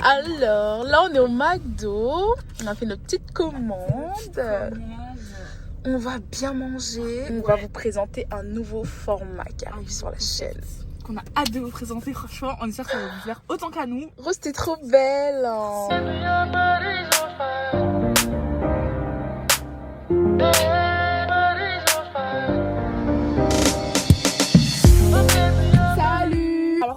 Alors, là, on est au McDo. On a fait notre petite commande. On va bien manger. On va vous présenter un nouveau format qui arrive sur la chaîne. Qu'on a hâte de vous présenter, franchement. On espère que ça va vous faire autant qu'à nous. Rose, t'es trop belle.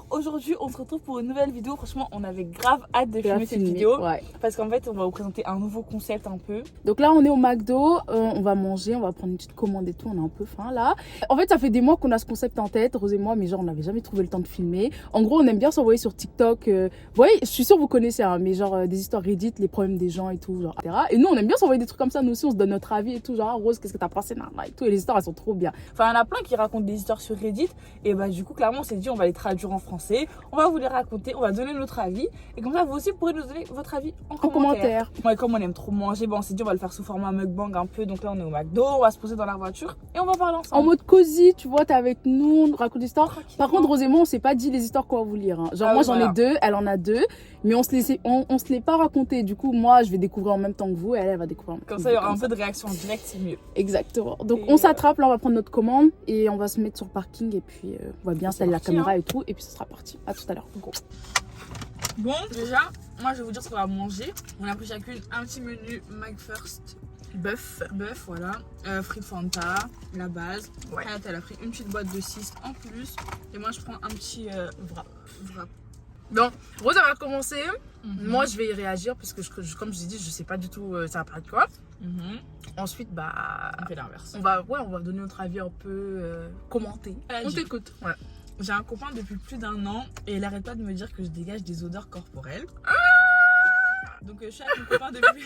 Aujourd'hui, on se retrouve pour une nouvelle vidéo. Franchement, on avait grave hâte de filmer cette vidéo. Ouais. Parce qu'en fait, on va vous présenter un nouveau concept un peu. Donc là, on est au McDo. On va manger, on va prendre une petite commande et tout. On a un peu faim là. En fait, ça fait des mois qu'on a ce concept en tête, Rose et moi, mais genre, on n'avait jamais trouvé le temps de filmer. En gros, on aime bien s'envoyer sur TikTok. Vous voyez, je suis sûre que vous connaissez, hein, mais genre des histoires Reddit, les problèmes des gens et tout, genre, etc. Et nous, on aime bien s'envoyer des trucs comme ça. Nous aussi, on se donne notre avis et tout. Genre, Rose, qu'est-ce que t'as pensé là et tout. Et les histoires, elles sont trop bien. Enfin, il y en a plein qui racontent des histoires sur Reddit. Et bah, du coup, clairement, on s'est dit, on va les traduire en français. On va vous les raconter, on va donner notre avis. Et comme ça, vous aussi pourrez nous donner votre avis en commentaire. Ouais, comme on aime trop manger, bon, on s'est dit, on va le faire sous format mukbang un peu. Donc là, on est au McDo, on va se poser dans la voiture et on va parler ensemble. En mode cosy, tu vois, t'es avec nous, on raconte des histoires. Par contre, Rose et moi, on s'est pas dit les histoires qu'on va vous lire. Hein. Genre, moi, j'en ai deux, elle en a deux. Mais on se les pas raconté. Du coup, moi, je vais découvrir en même temps que vous. Elle va découvrir en même temps. Comme ça, il y aura un peu de réaction directe, c'est mieux. Exactement. Donc, on s'attrape. Là, on va prendre notre commande et on va se mettre sur le parking. Et puis, on va bien installer la caméra et tout. Et puis, ce sera parti. À tout à l'heure. Bon, déjà, moi, je vais vous dire ce qu'on va manger. On a pris chacune un petit menu McFirst. Bœuf, voilà. Frites Fanta, la base. Ouais. Elle a pris une petite boîte de 6 en plus. Et moi, je prends un petit wrap. Donc, Rose, elle va commencer. Moi, je vais y réagir parce que, comme je vous ai dit, je sais pas du tout ça va parler de quoi. Ensuite, bah, on fait l'inverse. On va donner notre avis un peu commenté. On t'écoute. Ouais. J'ai un copain depuis plus d'1 an et il arrête pas de me dire que je dégage des odeurs corporelles. Donc, je suis avec mon copain depuis.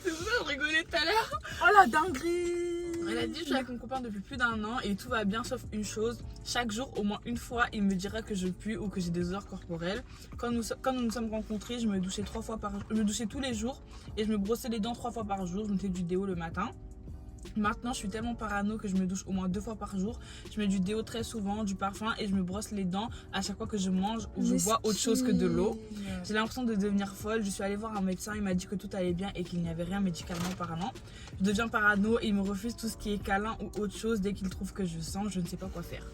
C'est pour ça que je rigolais tout à l'heure. Oh la dinguerie! Elle a dit je suis avec mon copain depuis plus d'1 an et tout va bien sauf une chose. Chaque jour, au moins une fois, il me dira que je pue ou que j'ai des odeurs corporelles. Quand nous nous sommes rencontrés, je me douchais 3 fois par jour. Je me douchais tous les jours et je me brossais les dents 3 fois par jour. Je mettais du déo le matin. Maintenant, je suis tellement parano que je me douche au moins 2 fois par jour. Je mets du déo très souvent, du parfum et je me brosse les dents à chaque fois que je mange ou je bois autre chose que de l'eau. J'ai l'impression de devenir folle. Je suis allée voir un médecin, il m'a dit que tout allait bien et qu'il n'y avait rien médicalement parlant. Je deviens parano et il me refuse tout ce qui est câlin ou autre chose dès qu'il trouve que je sens. Je ne sais pas quoi faire.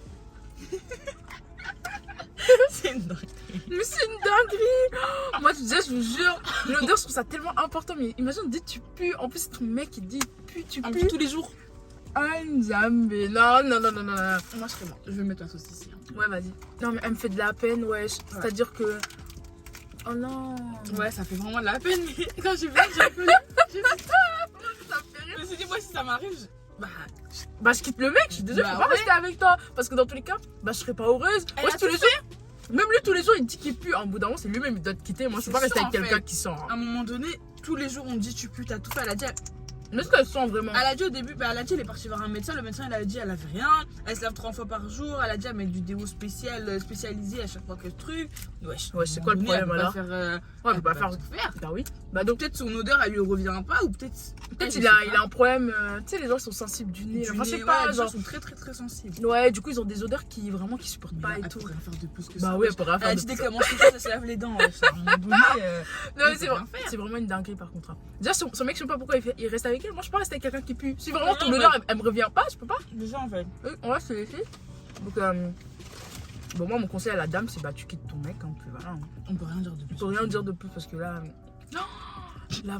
C'est une dinguerie. Mais c'est une dinguerie. Moi, je vous jure, l'odeur, je trouve ça tellement important. Mais imagine, dès que tu pues, en plus, c'est ton mec qui dit tu pues. Tous les jours. Ah, Nzambe. Non. Moi, je serais morte. Je vais mettre la sauce ici. Ouais, vas-y. Non, mais elle me fait de la peine, ouais. C'est-à-dire que. Oh non. Ouais, ça fait vraiment de la peine. Mais quand j'ai vu, j'ai pleuré. Je me suis dit, moi, si ça m'arrive, bah, je quitte le mec. Je suis désolée, je peux pas rester avec toi. Parce que dans tous les cas, bah, je serais pas heureuse. Ouais, tous les jours. Même lui, tous les jours, il dit qu'il pue. En bout d'un moment, c'est lui-même, il doit te quitter. Moi, je peux pas rester avec quelqu'un qui sent. À un moment donné, tous les jours, on me dit tu pues, t'as tout fait. Elle a dit. Mais est-ce qu'elle sent vraiment? Elle a dit au début, elle a dit elle est partie voir un médecin. Le médecin, elle a dit elle avait rien. Elle se lave 3 fois par jour. Elle a dit elle met du déo spécialisé à chaque fois que ce truc. Ouais, c'est quoi le problème alors? Ouais, elle peut pas faire faire. Bah oui. Bah donc peut-être son odeur, elle lui revient pas ou peut-être il a un problème. Tu sais, les gens sont sensibles du nez. Enfin, je sais pas, les gens sont très sensibles. Ouais, du coup, ils ont des odeurs qui supportent pas et tout. Elle pourrait rien faire de plus que ça. Bah oui, elle pourrait rien faire. Elle a dit dès qu'elle mange quelque chose, elle se lave les dents. À un moment donné, non, c'est vraiment une dinguerie par contre. Déjà, son mec, je sais pas pourquoi il reste avec elle. Moi, je peux pas rester avec quelqu'un qui pue. Si vraiment ton odeur, elle me revient pas, je peux pas. Déjà, en fait. On va se laisser. Donc, bon, moi, mon conseil à la dame, c'est bah, tu quittes ton mec. Hein, puis voilà. On peut rien dire de plus. On peut rien dire de plus parce que là. Non! Là.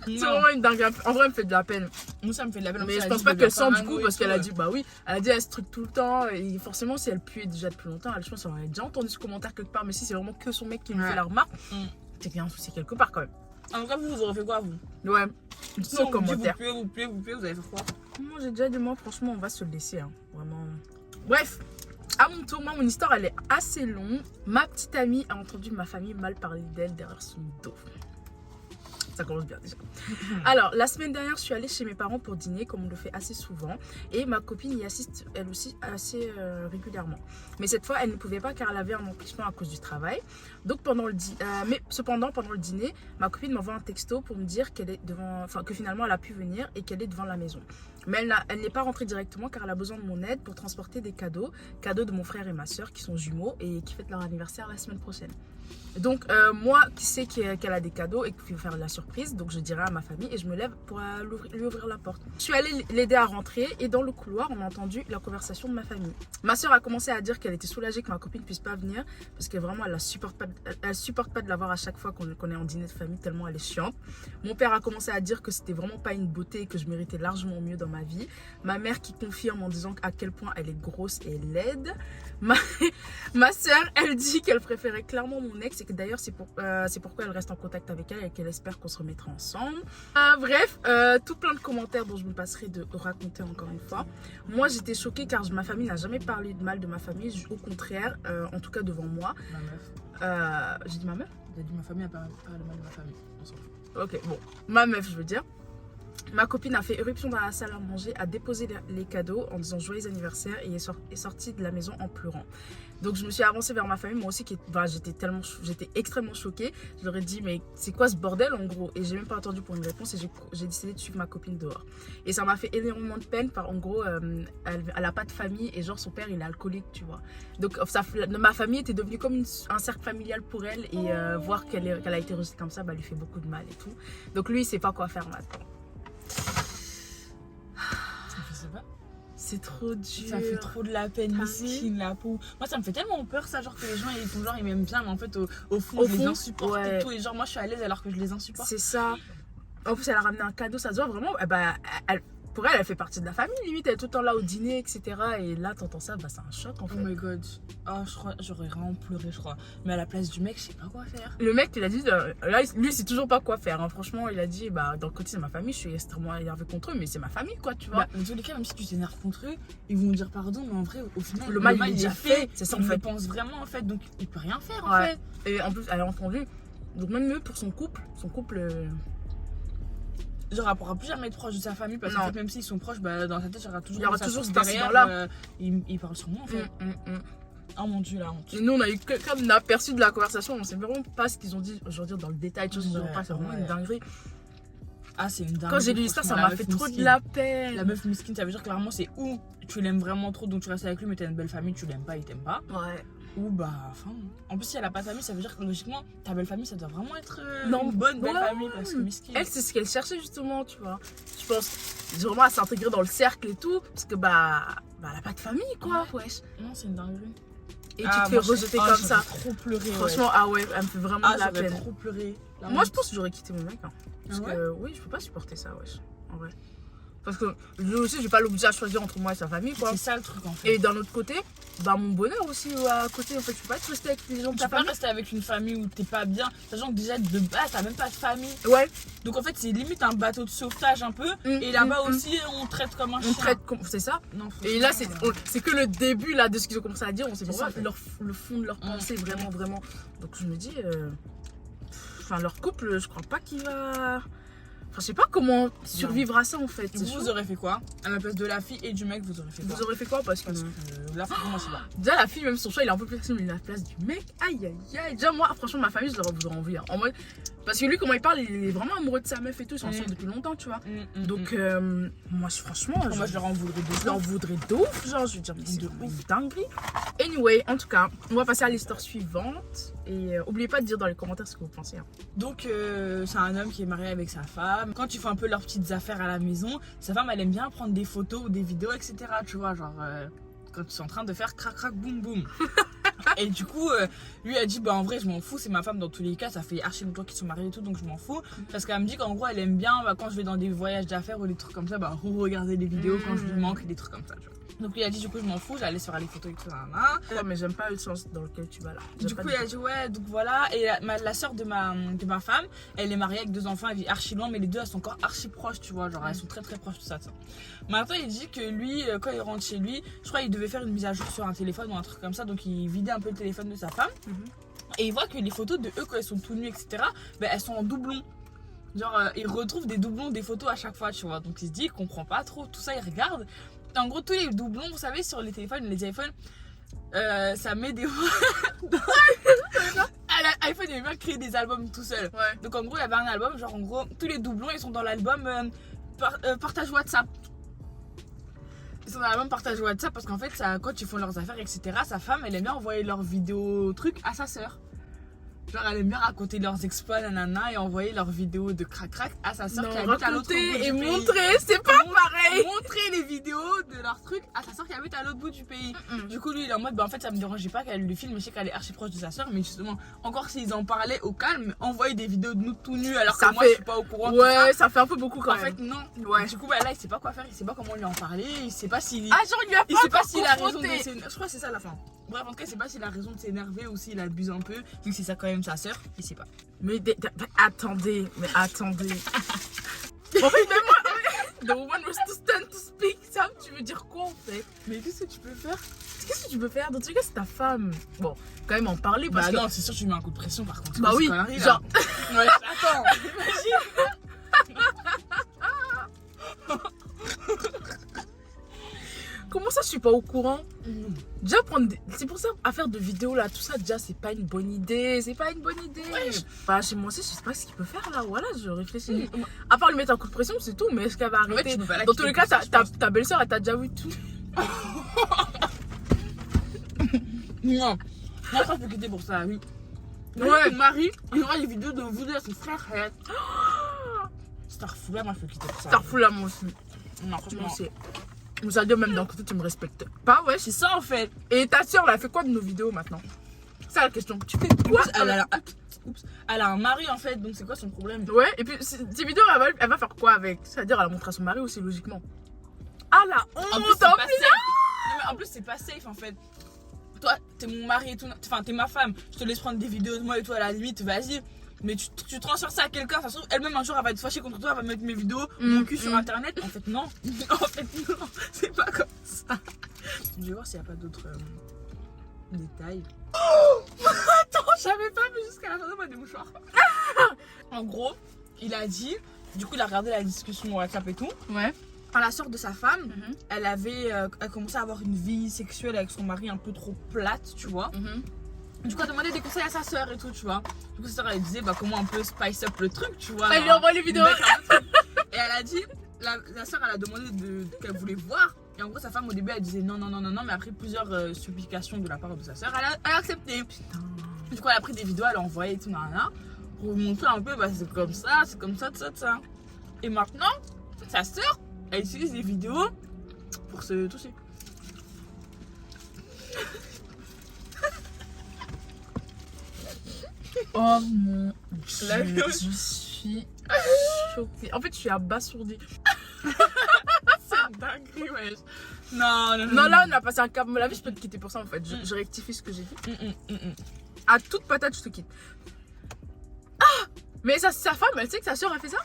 C'est vraiment une dingue. En vrai, elle me fait de la peine. Moi, ça me fait de la peine. Mais je pense pas qu'elle sent du coup parce qu'elle a dit bah oui. Elle a dit elle se truc tout le temps. Et forcément, si elle pue déjà depuis longtemps, je pense qu'elle a déjà entendu ce commentaire quelque part. Mais si c'est vraiment que son mec qui me fait la remarque, c'est qu'il y a un souci quelque part quand même. En tout cas, vous aurez fait quoi vous? Ouais, ce commentaire. Vous plaît, vous avez fait quoi? Moi, j'ai déjà dit, moi, franchement, on va se le laisser. Hein. Vraiment. Bref. À mon tour, moi, mon histoire, elle est assez longue. Ma petite amie a entendu ma famille mal parler d'elle derrière son dos. Ça commence bien déjà. Alors, la semaine dernière, je suis allée chez mes parents pour dîner, comme on le fait assez souvent. Et ma copine y assiste, elle aussi, assez régulièrement. Mais cette fois, elle ne pouvait pas car elle avait un empêchement à cause du travail. Donc, cependant, pendant le dîner, ma copine m'envoie un texto pour me dire qu'elle est devant, que finalement, elle a pu venir et qu'elle est devant la maison. Mais elle n'est pas rentrée directement car elle a besoin de mon aide pour transporter des cadeaux de mon frère et ma soeur qui sont jumeaux et qui fêtent leur anniversaire la semaine prochaine. Donc moi qui sais qu'elle a des cadeaux et qu'il faut faire la surprise, donc je dirai à ma famille et je me lève pour lui ouvrir la porte. Je suis allée l'aider à rentrer et dans le couloir on a entendu la conversation de ma famille. Ma soeur a commencé à dire qu'elle était soulagée que ma copine puisse pas venir parce que vraiment elle supporte pas de la voir à chaque fois qu'on est en dîner de famille tellement elle est chiante. Mon père a commencé à dire que c'était vraiment pas une beauté et que je méritais largement mieux dans ma vie. Ma mère qui confirme en disant à quel point elle est grosse et laide. Ma soeur, elle dit qu'elle préférait clairement mon ex et que d'ailleurs c'est pourquoi elle reste en contact avec elle et qu'elle espère qu'on se remettra ensemble. Bref, tout plein de commentaires dont je me passerai de raconter encore une fois. Moi j'étais choquée car ma famille n'a jamais parlé de mal de ma famille, au contraire, en tout cas devant moi. Ma meuf. J'ai dit ma meuf? J'ai dit ma famille a pas parlé mal de ma famille. On s'en fout. Ok, bon, ma meuf je veux dire. Ma copine a fait éruption dans la salle à manger, a déposé les cadeaux en disant joyeux anniversaire et est sortie de la maison en pleurant. Donc je me suis avancée vers ma famille, moi aussi j'étais extrêmement choquée. Je leur ai dit mais c'est quoi ce bordel en gros? Et j'ai même pas attendu pour une réponse et j'ai décidé de suivre ma copine dehors. Et ça m'a fait énormément de peine car en gros elle a pas de famille et genre son père il est alcoolique tu vois. Donc ma famille était devenue comme un cercle familial pour elle et voir qu'elle a été rejetée comme ça lui fait beaucoup de mal et tout. Donc lui il sait pas quoi faire maintenant. C'est trop dur. Ça fait trop de la peine, miskin, la peau. Moi, ça me fait tellement peur, ça, genre que les gens, ils m'aiment bien, mais en fait, au fond, je les insupporte et tout. Et genre, moi, je suis à l'aise alors que je les insupporte. C'est ça. En plus, elle a ramené un cadeau, ça se voit vraiment. Pour elle fait partie de la famille, limite. Elle est tout le temps là au dîner, etc. Et là, t'entends ça, c'est un choc en fait. Oh my god. Ah, je crois, j'aurais vraiment pleuré, je crois. Mais à la place du mec, je sais pas quoi faire. Le mec, il a dit, là, lui, il sait toujours pas quoi faire. Hein. Franchement, il a dit, dans le côté de ma famille, je suis extrêmement énervée contre eux, mais c'est ma famille, quoi, tu vois. Dans tous les cas, même si tu t'énerves contre eux, ils vont dire pardon, mais en vrai, au final, le mal il est déjà fait. C'est ça, en fait. Il pense vraiment, en fait, donc il peut rien faire, en ouais. fait. Et en plus, elle a entendu. Donc, même mieux pour son couple. Genre, elle pourra plus jamais être proche de sa famille parce que même s'ils sont proches, dans sa tête, il y aura toujours cet incident-là. Il parle sur moi en fait. Oh mon dieu, la honte. Et nous, on a eu comme un aperçu de la conversation, on sait vraiment pas ce qu'ils ont dit aujourd'hui dans le détail, c'est vraiment une dinguerie. Ah, c'est une dinguerie. Quand j'ai lu ça, ça m'a fait trop de la peine. La meuf miskin, ça veut dire clairement, c'est où tu l'aimes vraiment trop, donc tu restes avec lui, mais t'as une belle famille, tu l'aimes pas, il t'aime pas. Ouais. Ou enfin. En plus, si elle a pas de famille, ça veut dire que logiquement, ta belle famille, ça doit vraiment être une bonne belle famille parce que miskin. Elle, c'est ce qu'elle cherchait justement, tu vois. Je pense, vraiment, à s'intégrer dans le cercle et tout, parce que elle a pas de famille, quoi. Wesh. Non, c'est une dinguerie. Et tu te fais rejeter comme ça. Trop pleurer. Franchement, elle me fait vraiment de la peine. Trop pleurer. Moi, je pense que j'aurais quitté mon mec. Hein. Parce que oui, je peux pas supporter ça, wesh. En vrai. Parce que lui aussi, je vais pas l'obliger à choisir entre moi et sa famille, quoi. C'est ça le truc, en fait. Et d'un autre côté, mon bonheur aussi à côté. En fait, je peux pas être rester avec les gens de ta famille. Tu peux pas rester avec une famille où t'es pas bien. Sachant que déjà, de base, t'as même pas de famille. Ouais. Donc en fait, c'est limite un bateau de sauvetage un peu. Et là-bas aussi, on traite comme un chien. C'est ça. Non, et là, c'est que le début là, de ce qu'ils ont commencé à dire. On sait pas le fond de leur pensée, vraiment, vraiment. Donc je me dis, leur couple, je crois pas qu'il va... Enfin, je sais pas comment survivre à ça en fait. Vous aurez fait quoi? À la place de la fille et du mec, vous aurez fait quoi? Vous aurez fait quoi? Parce que là, franchement, c'est là. Déjà, la fille, même son choix, il est un peu plus facile, mais la place du mec, aïe aïe aïe. Déjà, moi, franchement, ma famille, je leur voudrais envie. Hein. En mode... Parce que lui, comment il parle, il est vraiment amoureux de sa meuf et tout. Ils sont ensemble depuis longtemps, tu vois. Donc, moi, franchement, moi, je leur en voudrais de ouf. Je leur voudrais de ouf. Genre, je veux dire, mais c'est une dinguerie. Anyway, en tout cas, on va passer à l'histoire suivante. Et oubliez pas de dire dans les commentaires ce que vous pensez. Hein. Donc, c'est un homme qui est marié avec sa femme. Quand ils font un peu leurs petites affaires à la maison, sa femme, elle aime bien prendre des photos ou des vidéos, etc. Tu vois, genre, quand ils sont en train de faire crac, crac, boum, boum. Et du coup, lui a dit, en vrai, je m'en fous, c'est ma femme dans tous les cas, ça fait archi longtemps qu'ils sont mariés et tout, donc je m'en fous. Parce qu'elle me dit qu'en gros, elle aime bien, quand je vais dans des voyages d'affaires ou des trucs comme ça, regarder des vidéos quand je lui manque et des trucs comme ça, tu vois. Donc il a dit, du coup, je m'en fous, j'allais sur les photos et tout, Ouais, mais j'aime pas le sens dans lequel tu vas là. Du coup, il a dit, ouais, donc voilà. Et la soeur de ma femme, elle est mariée avec 2 enfants, elle vit archi loin, mais les 2, elles sont encore archi proches, tu vois, genre elles sont très très proches, tout ça. Maintenant, il dit que lui, quand il rentre chez lui, je crois qu'il devait faire une mise à jour sur un téléphone ou un truc comme ça, donc il vidait un peu le téléphone de sa femme. Et il voit que les photos de eux, quand ils sont tout nus, etc., elles sont en doublon. Genre, il retrouve des doublons des photos à chaque fois, tu vois. Donc il se dit, il comprend pas trop, tout ça, il regarde. En gros, tous les doublons, vous savez, sur les téléphones, les iPhones, ça met des... L'iPhone, il aime bien créer des albums tout seul. Ouais. Donc en gros, il y avait un album, genre en gros, tous les doublons, ils sont dans l'album partage WhatsApp. Ils sont dans la même partage WhatsApp parce qu'en fait, ça, quand ils font leurs affaires, etc., sa femme, elle aime bien envoyer leurs vidéos trucs à sa sœur. Genre, elle aime bien raconter leurs exploits, nanana, et envoyer leurs vidéos de crac-crac à sa soeur qui habite à l'autre bout du Raconter et pays. montrer, c'est pas pareil. Montrer les vidéos de leurs trucs à sa soeur qui habite à l'autre bout du pays. Du coup, lui, il est en mode, bah en fait, ça me dérangeait pas qu'elle le filme, mais je sais qu'elle est archi proche de sa soeur, mais justement, encore s'ils en parlaient au calme, envoyer des vidéos de nous tout nus alors Ça que moi, fait- je suis pas au courant. Ouais, ça fait un peu beaucoup quand En même. fait, non. Ouais. Du coup, bah, là, il sait pas quoi faire, il sait pas comment lui en parler, il sait pas s'il. Ah, genre, il lui a Il pas sait pas encore s'il a raison de confronté. s'énerver. Je crois que c'est ça la fin. Bref, en tout cas, il sait pas s'il a raison de s'énerver ou s'il abuse un peu, vu que c'est ça quand même sa soeur, il sait pas. Mais attendez. En fait, même moi, the woman was to stand to speak. Sam, tu veux dire quoi en fait? Mais qu'est-ce que tu peux faire? Qu'est-ce que tu peux faire? Dans tous les cas, c'est ta femme. Bon, quand même en parler parce Bah que. non, c'est sûr que tu mets un coup de pression par contre. Bah C'est oui, quoi, cette connerie, là genre. Ouais, attends, Comment ça, je suis pas au courant? imagine. Déjà, c'est pour ça, à faire de vidéos là, tout ça, déjà, c'est pas une bonne idée. C'est pas une bonne idée. Ouais. Bah, chez moi aussi, je sais pas ce qu'il peut faire là. Voilà, je réfléchis. À part lui mettre un coup de pression, c'est tout. Mais est-ce qu'elle va En fait, arrêter? tu peux pas la Dans tous quitter les cas, pour ça, je pense. ta belle-sœur, elle t'a déjà vu tout. Non. Moi, je peux quitter pour ça, oui. Ouais. Mon mari, il aura des vidéos de vous deux à ses frères. Starfou, moi, je peux quitter pour ça. T'as refou là, moi aussi. Non, Moi franchement. aussi. Vous allez dire, même d'un côté, tu me respectes pas, ouais. C'est ça en fait. Et ta soeur, elle a fait quoi de nos vidéos maintenant? C'est ça la question. Tu fais quoi? Elle a un mari en fait, donc c'est quoi son problème? Ouais, et puis ces vidéos, elle va faire quoi avec? C'est-à-dire, elle a montré à son mari aussi, logiquement. Ah la honte! En plus, c'est pas safe. Non, mais en plus, c'est pas safe en fait. Toi, t'es mon mari et tout, enfin, t'es ma femme. Je te laisse prendre des vidéos de moi et tout à la limite, vas-y. Mais tu transfères ça à quelqu'un, ça se trouve, elle-même un jour, elle va être fâchée contre toi, elle va mettre mes vidéos, mon cul sur internet. En fait, non. En fait, non. C'est pas comme ça. Je vais voir s'il n'y a pas d'autres détails. Attends, je savais pas, mais jusqu'à la fin, moi, des mouchoirs. En gros, il a dit, du coup, il a regardé la discussion WhatsApp et tout. Ouais. Quand la soeur de sa femme, elle commençait à avoir une vie sexuelle avec son mari un peu trop plate, tu vois. Du coup, elle demandait des conseils à sa soeur et tout, tu vois. Du coup, sa soeur, elle disait bah, comment on peut spice up le truc, tu vois. Elle lui envoie les vidéos. Et elle a dit, la soeur, elle a demandé qu'elle voulait voir. Et en gros, sa femme, au début, elle disait non, mais après plusieurs supplications de la part de sa soeur, elle a accepté. Putain. Du coup, elle a pris des vidéos, elle a envoyé et tout, nanana, pour montrer un peu, bah, c'est comme ça, tout ça. Et maintenant, sa soeur, elle utilise des vidéos pour se toucher. Oh mon La dieu, gueule. je suis choquée. En fait, je suis abasourdie. C'est une dinguerie, wesh. Non, Non, là, on a passé un cap. La vie, je peux te quitter pour ça en fait. Je rectifie ce que j'ai dit. À toute patate, je te quitte. Ah! Mais sa femme, elle sait que sa soeur a fait ça?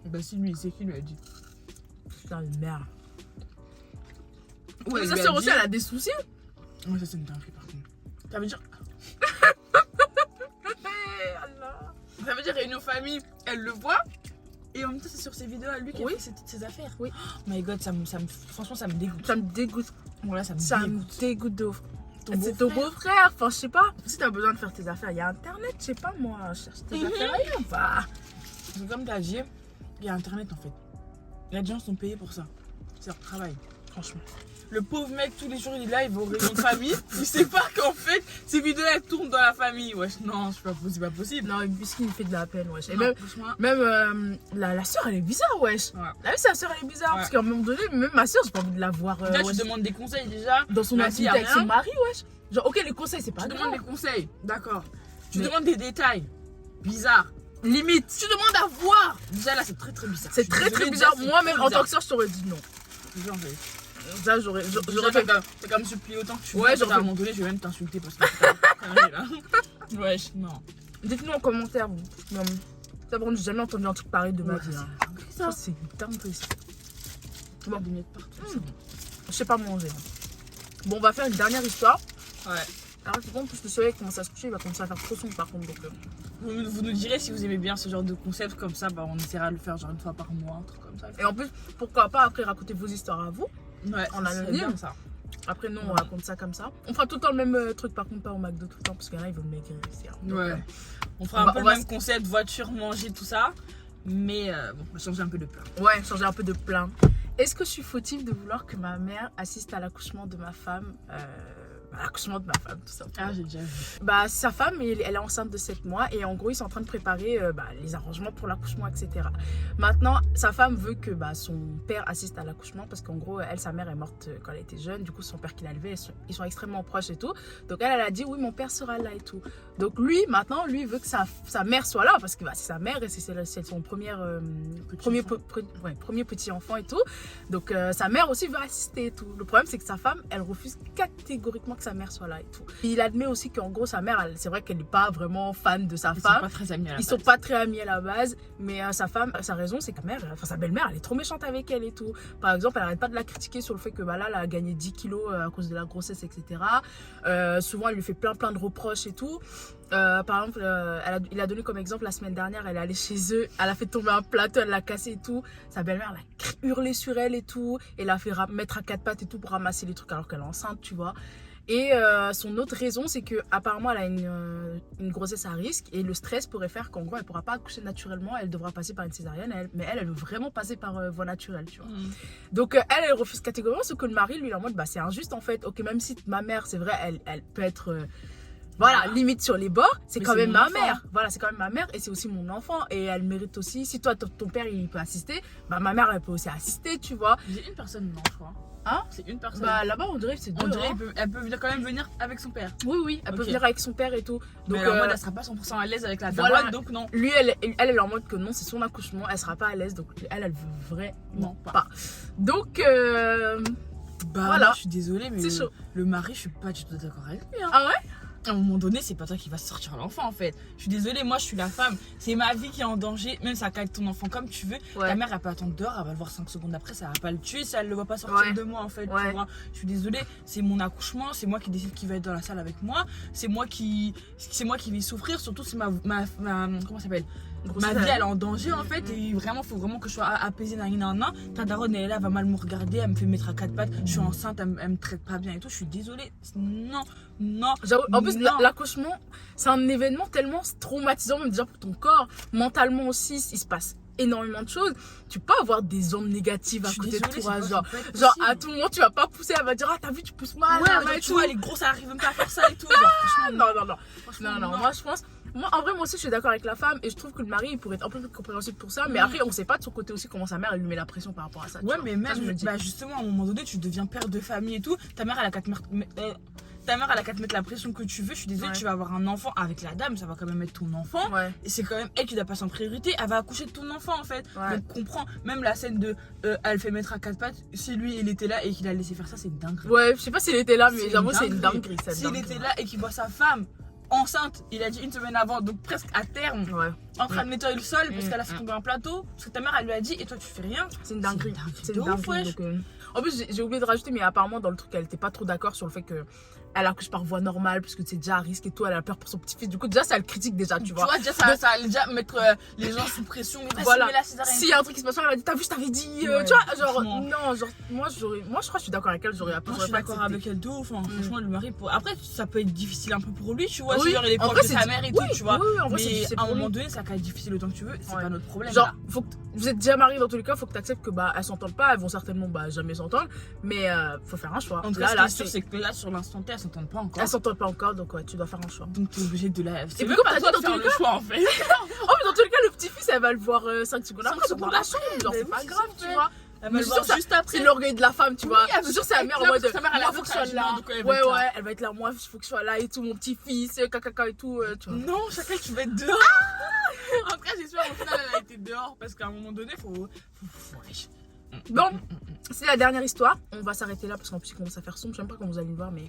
Bah, si lui, c'est qui lui a dit. Putain de merde. Ouais, Mais sa soeur aussi, elle a des soucis. Ouais, ça, c'est une dinguerie, par contre. Ça veut dire. Allah. Ça veut dire réunion famille, elle le voit. Et en même temps, c'est sur ses vidéos à lui qu'elle Oui. fait ses affaires. Oui. Oh my god, franchement, ça me dégoûte. Ça me dégoûte. Voilà, ça me Ça me dégoûte. dégoûte de ouf. Ton C'est ton beau-frère. beau-frère. Enfin, je sais pas. Si t'as besoin de faire tes affaires, il y a internet, je sais pas moi. Cherche tes affaires ailleurs. Bah. C'est comme t'as dit, il y a internet en fait. Les gens sont payés pour ça. C'est leur travail, franchement. Le pauvre mec, tous les jours, il est là, il va au réunion de famille. Il sait pas qu'en fait, ces vidéos elles tournent dans la famille. Wesh, non, c'est pas possible. Non, puisqu'il me fait de la peine, wesh. Et Non, même, franchement, la soeur, elle est bizarre, wesh. ouais. La vie, sa soeur, elle est bizarre. Ouais. Parce qu'à un moment donné, même ma soeur, j'ai pas envie de la voir Là, wesh, tu demandes des conseils déjà. dans son la intimité vie, avec y a rien. son mari, wesh. Genre, ok, les conseils, c'est pas Tu grave. demandes des conseils, d'accord. Tu Mais- demandes des détails. Bizarre. Limite. Tu demandes à voir. Déjà là, c'est très bizarre. C'est très bizarre. Moi-même, en tant que soeur, je t'aurais dit non. Ça, j'aurais fait. T'as quand même supplié autant que tu Ouais, veux. j'aurais À un fait- moment donné, je vais même t'insulter parce que t'es pas connerie, là. Wesh, non. Dites-nous en commentaire, vous. Non, ça, par contre, j'ai jamais entendu un truc pareil de ma Ouais, vie. hein. ça. Ça, c'est une dinguerie. ça. Bon, des miettes partout. c'est bon. Je sais pas manger. hein. Bon, on va faire une dernière histoire. Ouais. Alors, c'est bon, plus le soleil commence à se coucher, il va commencer à faire trop sombre par contre. Donc, Vous nous direz si vous aimez bien ce genre de concept comme ça, bah on essaiera de le faire genre une fois par mois, un truc comme ça. Et en plus, pourquoi pas après raconter vos histoires à vous. Ouais, en ça serait anonyme. bien, ça. Après, nous, on raconte ça comme ça. On fera tout le temps le même truc, par contre, pas au McDo tout le temps, parce qu'il y en a, ils veulent maigrir ici. hein. Donc, Ouais. On fera on un va- peu on le va même concept, voiture, manger, tout ça. Mais bon, on va changer un peu de plat. ouais, changer un peu de plein. Est-ce que je suis fautive de vouloir que ma mère assiste à l'accouchement de ma femme l'accouchement de ma femme, tout simplement. Ah, j'ai déjà vu. Bah, sa femme, elle est enceinte de 7 mois et en gros, ils sont en train de préparer les arrangements pour l'accouchement, etc. Maintenant, sa femme veut que son père assiste à l'accouchement parce qu'en gros, sa mère est morte quand elle était jeune. Du coup, son père qui l'a élevée, ils sont extrêmement proches et tout. Donc, elle a dit, oui, mon père sera là et tout. Donc, lui veut que sa mère soit là parce que c'est sa mère et c'est son premier petit enfant et tout. Donc, sa mère aussi veut assister et tout. Le problème, c'est que sa femme, elle refuse catégoriquement que sa mère soit là et tout. Et il admet aussi qu'en gros, sa mère, c'est vrai qu'elle n'est pas vraiment fan de sa femme. Ils sont pas très amis à la base, mais sa femme, sa raison, c'est que sa belle-mère, elle est trop méchante avec elle et tout. Par exemple, elle arrête pas de la critiquer sur le fait que là, elle a gagné 10 kilos à cause de la grossesse, etc. Souvent, elle lui fait plein de reproches et tout. Par exemple, il a donné comme exemple la semaine dernière, elle est allée chez eux, elle a fait tomber un plateau, elle l'a cassé et tout. Sa belle-mère, elle a hurlé sur elle et tout. Elle l'a fait mettre à 4 pattes et tout pour ramasser les trucs alors qu'elle est enceinte, tu vois. Et son autre raison, c'est que apparemment elle a une grossesse à risque et le stress pourrait faire qu'en gros elle pourra pas accoucher naturellement, elle devra passer par une césarienne, mais elle veut vraiment passer par voie naturelle, tu vois. Donc elle refuse catégoriquement, ce que le mari lui est en mode c'est injuste en fait. Ok, même si ma mère, c'est vrai, elle peut être limite sur les bords, c'est quand même ma mère. Voilà, c'est quand même ma mère et c'est aussi mon enfant et elle mérite aussi. Si toi ton père il peut assister, ma mère elle peut aussi assister, tu vois. J'ai une personne, non, je crois. Hein? C'est une personne. Là-bas, on dirait que c'est deux. On dirait elle peut quand même venir avec son père. Oui, elle peut venir avec son père et tout. Donc, mais elle sera pas 100% à l'aise avec la daronne, donc non. Lui, elle est en mode que non, c'est son accouchement, elle sera pas à l'aise, donc elle veut vraiment pas. Donc, voilà. Je suis désolée, mais le mari, je suis pas du tout d'accord avec lui. Hein. Ah ouais? À un moment donné, c'est pas toi qui vas sortir l'enfant en fait. Je suis désolée, moi je suis la femme, c'est ma vie qui est en danger, même ça caille ton enfant comme tu veux. Ta mère elle peut attendre dehors, elle va le voir 5 secondes après, ça va pas le tuer si elle le voit pas sortir de moi en fait. Tu vois. Je suis désolée, c'est mon accouchement, c'est moi qui décide qui va être dans la salle avec moi, c'est moi qui vais souffrir, surtout si ma comment ça s'appelle, ma vie elle est en danger en fait et vraiment faut vraiment que je sois apaisée. Ta daronne elle est là, elle va mal me regarder, elle me fait mettre à 4 pattes, je suis enceinte, elle me traite pas bien et tout. Je suis désolée, non. En plus l'accouchement c'est un événement tellement traumatisant même déjà pour ton corps, mentalement aussi il se passe énormément de choses. Tu peux avoir des ondes négatives à côté de toi, genre à tout moment tu vas pas pousser, elle va dire t'as vu tu pousses mal, tu vois elle est grosse, elle arrive même pas à faire ça et tout. Non, moi je pense en vrai, moi aussi, je suis d'accord avec la femme et je trouve que le mari, il pourrait être un peu plus compréhensif pour ça. Mais après, on sait pas de son côté aussi comment sa mère, elle lui met la pression par rapport à ça. Mais même, justement, à un moment donné, tu deviens père de famille et tout. Ta mère, elle a qu'à te mettre la pression que tu veux. Je suis désolée, tu vas avoir un enfant avec la dame, ça va quand même être ton enfant. Et c'est quand même elle qui doit passer en priorité. Elle va accoucher de ton enfant en fait. Donc comprends, même la scène de elle fait mettre à 4 pattes, si lui il était là et qu'il a laissé faire ça, c'est une dinguerie. Ouais, je sais pas s'il était là, mais j'avoue, c'est une dinguerie. S'il était là et qu'il voit sa femme enceinte, il a dit une semaine avant, donc presque à terme, en train de nettoyer le sol parce qu'elle a fait tomber un plateau, parce que ta mère elle lui a dit et toi tu fais rien. C'est une dinguerie. C'est une dinguerie. En plus, j'ai oublié de rajouter, mais apparemment dans le truc, elle était pas trop d'accord sur le fait que elle accouche par voie normale parce que c'est déjà à risque et tout, elle a peur pour son petit-fils. Du coup, déjà ça le critique déjà, tu vois. Déjà ça allait déjà mettre les gens sous pression. Voilà. S'il y a un truc qui se passe, elle a dit t'as vu, je t'avais dit. Tu vois, genre non, genre moi je crois que je suis d'accord avec elle, j'aurais appris. Moi je suis d'accord avec elle de ouf. Franchement, le mari après ça peut être difficile un peu pour lui, tu vois. Si genre il est proche de sa mère et tout, tu vois. Mais à un moment donné, ça peut être difficile autant que tu veux, c'est pas notre problème. Genre, vous êtes déjà mariés dans tous les cas, faut que tu acceptes que elles s'entendent pas, elles vont certainement jamais s'entendre, mais faut faire un choix. En tout cas, ce qui est sûr, c'est que là sur l'instant T, elles s'entendent pas encore. Elles s'entendent pas encore, donc tu dois faire un choix. Donc tu es obligé de la. C'est même pas toi de faire le choix en fait. Oh, mais dans tous les cas, le petit-fils, elle va le voir 5 secondes après, dans la chambre, genre c'est pas grave, tu vois. Mais juste après, c'est l'orgueil de la femme, tu vois. C'est sûr, c'est la mère en mode moi faut que je sois là. Ouais, elle va être là, moi il faut que je sois là et tout, mon petit-fils, caca et tout, tu vois. Non, chacun tu vas être dehors. En tout cas, j'espère au final elle a été dehors parce qu'à un moment donné, faut. Bon, c'est la dernière histoire. On va s'arrêter là parce qu'en plus il commence à faire sombre. Je sais même pas comment vous allez le voir, mais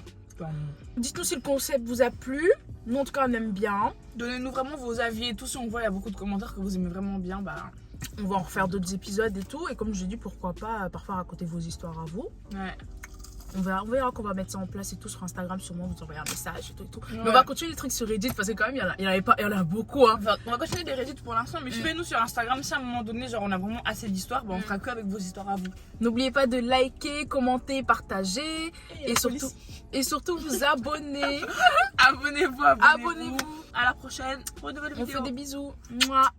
dites-nous si le concept vous a plu. Nous en tout cas on aime bien. Donnez-nous vraiment vos avis et tout. Si on voit il y a beaucoup de commentaires que vous aimez vraiment bien, on va en refaire d'autres épisodes et tout. Et comme je dis, pourquoi pas parfois raconter vos histoires à vous. On verra qu'on va mettre ça en place et tout sur Instagram, sûrement vous envoyer un message et tout. Mais on va continuer les trucs sur Reddit parce que quand même il y en a beaucoup. Hein. On va continuer des Reddit pour l'instant, mais suivez-nous sur Instagram. Si à un moment donné, genre on a vraiment assez d'histoires, on fera que avec vos histoires à vous. N'oubliez pas de liker, commenter, partager et surtout vous abonner. Abonnez-vous. À la prochaine pour une nouvelle vidéo. On fait des bisous. Mouah.